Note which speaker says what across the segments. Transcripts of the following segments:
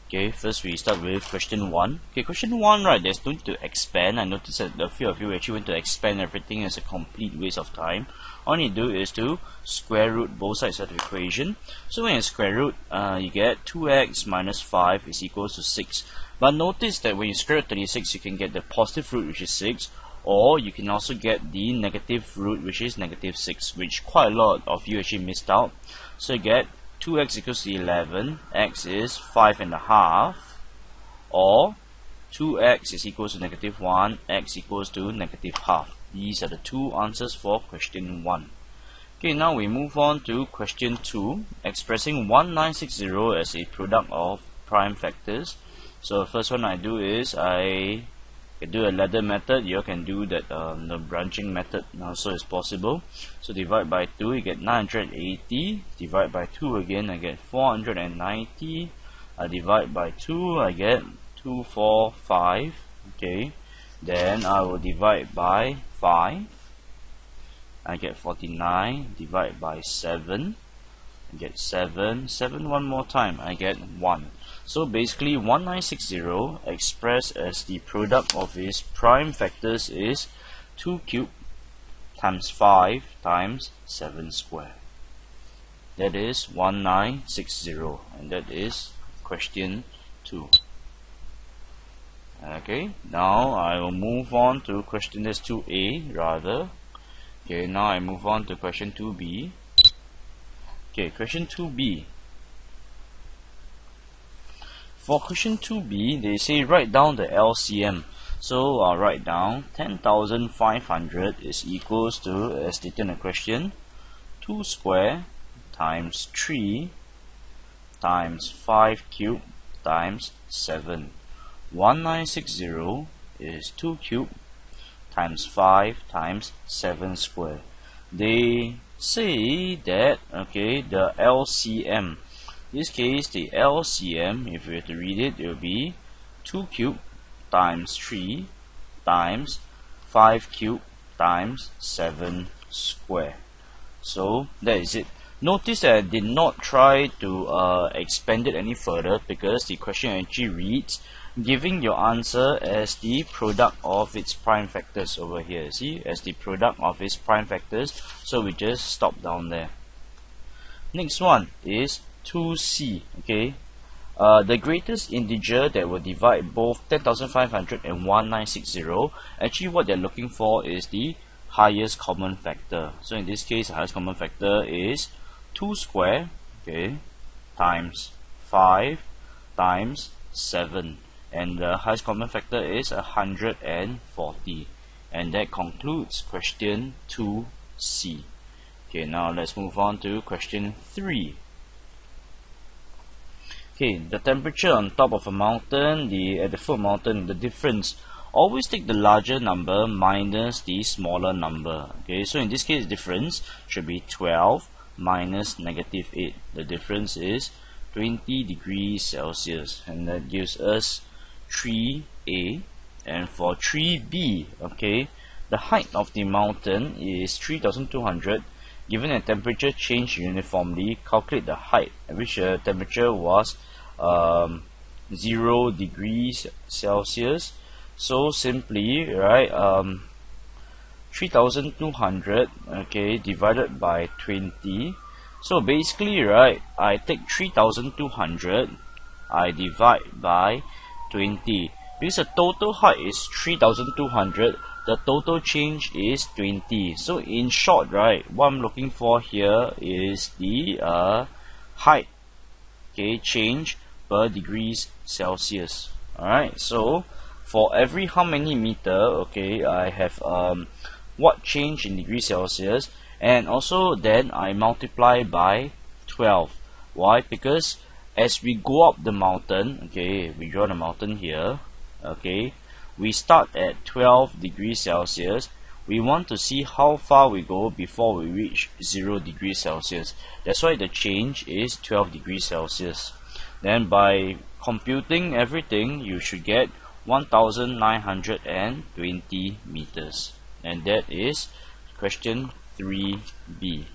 Speaker 1: Okay, first we start with question 1. Okay, question 1, right, there's no need to expand. I noticed that a few of you actually want to expand everything as a complete waste of time. All you do is to square root both sides of the equation. So when you square root, you get 2x minus 5 is equals to 6. But notice that when you square root 36, you can get the positive root, which is 6, or you can also get the negative root, which is negative 6, which quite a lot of you actually missed out. So you get 2x equals to 11, x is 5.5, or 2x is equals to negative 1, x equals to negative half. These are the two answers for question 1. Okay, now we move on to question 2, expressing 1960 as a product of prime factors. So the first one I do is I can do a ladder method. You can do that the branching method also is possible. So divide by 2, you get 980. Divide by 2 again, I get 490. Divide by 2, I get 245. Okay, then I will divide by 5. I get 49. Divide by 7, I get 7. 7 one more time, I get 1. So basically 1960 expressed as the product of its prime factors is 2 cubed times 5 times 7 square. That is 1960, and that is question 2. Okay, now I will move on to question 2a rather. Okay, now I move on to question 2b. Okay, question 2b. For question 2b, they say write down the LCM. So I'll write down 10,500 is equals to, as stated in the question, 2 square times 3 times 5 cubed times 7. 1960 is 2 cubed times 5 times 7 square. They say that, okay, the LCM. In this case, the LCM, if we were to read it, it will be 2 cubed times 3 times 5 cubed times 7 square. So that is it. Notice that I did not try to expand it any further because the question actually reads giving your answer as the product of its prime factors over here. See, as the product of its prime factors. So we just stop down there. Next one is 2c. Okay, the greatest integer that will divide both 10,500 and 1960. Actually, what they're looking for is the highest common factor. So in this case, the highest common factor is 2 square, okay, times 5 times 7, and the highest common factor is 140. And that concludes question 2c. Okay, now let's move on to question 3. Okay, the temperature on top of a mountain, at the foot of a mountain, the difference. Always take the larger number minus the smaller number. Okay, so in this case, difference should be 12 minus negative 8. The difference is 20 degrees Celsius, and that gives us 3a. And for 3b, okay, the height of the mountain is 3,200. Given a temperature change uniformly, calculate the height at which the temperature was 0 degrees Celsius. So simply, right, 3,200, okay, divided by 20. So basically, right, I take 3,200, I divide by 20. Because the total height is 3,200, the total change is 20. So in short, right, what I'm looking for here is the height, okay, change per degrees Celsius. Alright, so for every how many meter, okay, I have what change in degrees Celsius, and also then I multiply by 12. Why? Because as we go up the mountain, okay, we draw the mountain here, okay, we start at 12 degrees Celsius. We want to see how far we go before we reach 0 degrees Celsius. That's why the change is 12 degrees Celsius. Then by computing everything, you should get 1,920 meters. And that is question 3b.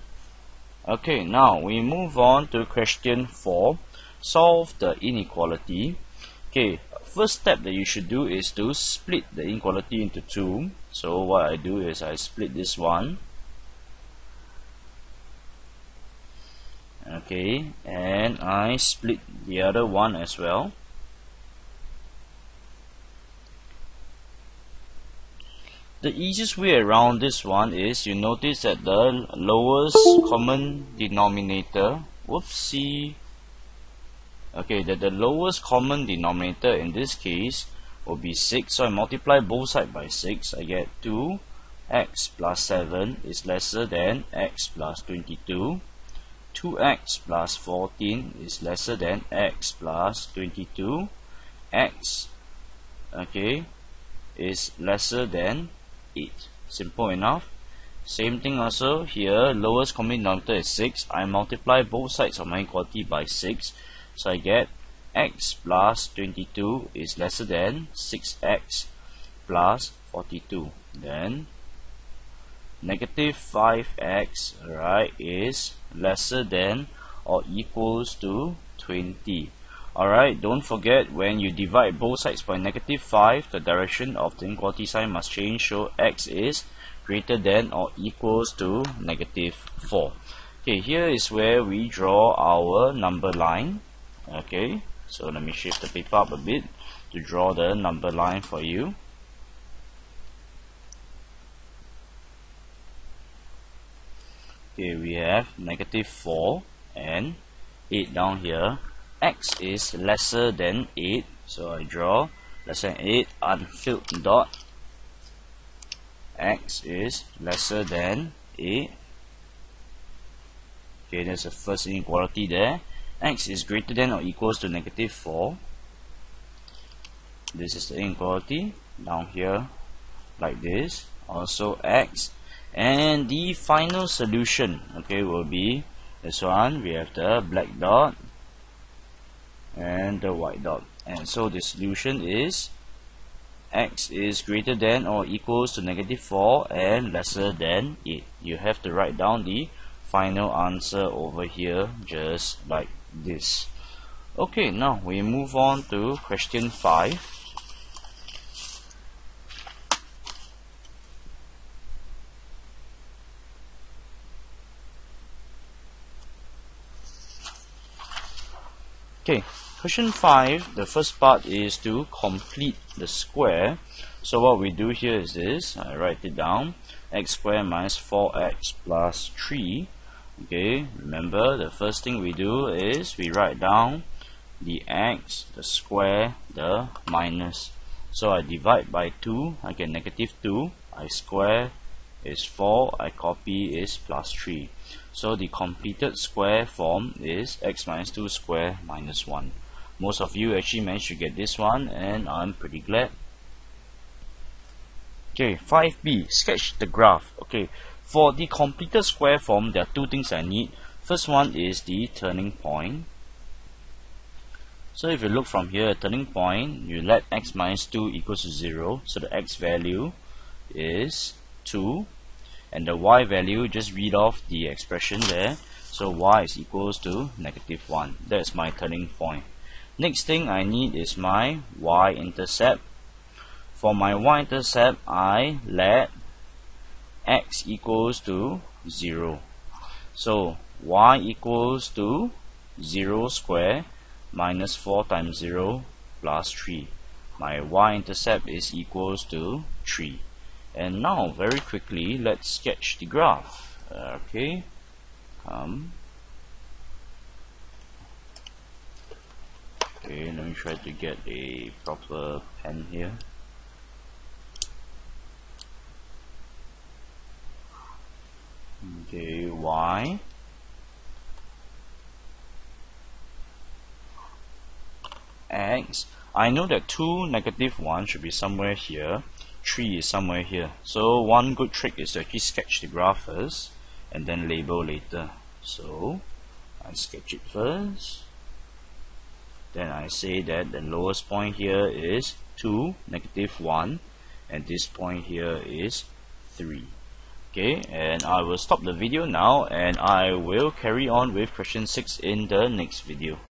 Speaker 1: Okay, now we move on to question 4. solve the inequality. Okay, first step that you should do is to split the inequality into two. So what I do is I split this one, okay, and I split the other one as well. The easiest way around this one is you notice that the lowest common denominator, whoopsie, okay, that the lowest common denominator in this case will be 6. So I multiply both sides by 6. I get 2x plus 7 is lesser than x plus 22. 2x plus 14 is lesser than x plus 22. X, okay, is lesser than 8. Simple enough. Same thing also here, lowest common denominator is 6. I multiply both sides of my inequality by 6. So I get x plus 22 is lesser than 6x plus 42. Then negative 5x, right, is lesser than or equals to 20. Alright, don't forget when you divide both sides by negative 5, the direction of the inequality sign must change, so x is greater than or equals to negative 4. Okay, here is where we draw our number line. Okay, so let me shift the paper up a bit to draw the number line for you. Okay, we have negative 4 and 8 down here. X is lesser than 8, so I draw lesser than 8 unfilled dot. X is lesser than 8. Okay, there's the first inequality there. X is greater than or equals to negative 4. This is the inequality down here like this. Also x, and the final solution, okay, will be this one. We have the black dot and the white dot, and so the solution is x is greater than or equals to negative 4 and lesser than 8. You have to write down the final answer over here just like this. Okay, now we move on to question 5. Okay, question 5, the first part is to complete the square. So what we do here is this, I write it down, x squared minus 4x plus 3. Okay, remember the first thing we do is we write down the x, the square, the minus. So I divide by 2, I get negative 2, I square is 4, I copy is plus 3. So the completed square form is x minus 2 square minus 1. Most of you actually managed to get this one, and I'm pretty glad. Okay, 5b, sketch the graph. Okay, for the completed square form, there are two things I need. First one is the turning point. So if you look from here, turning point, you let x minus 2 equals to 0. So the x value is 2. And the y value, just read off the expression there. So y is equals to negative 1. That's my turning point. Next thing I need is my y-intercept. For my y-intercept, I let x equals to 0. So y equals to 0 square minus 4 times 0 plus 3. My y-intercept is equals to 3. And now very quickly let's sketch the graph. Okay, okay, let me try to get a proper pen here. Okay, y x, I know that 2 negative 1 should be somewhere here, 3 is somewhere here. So one good trick is to actually sketch the graph first and then label later. So I sketch it first, then I say that the lowest point here is 2, negative 1, and this point here is 3. Okay, and I will stop the video now, and I will carry on with question 6 in the next video.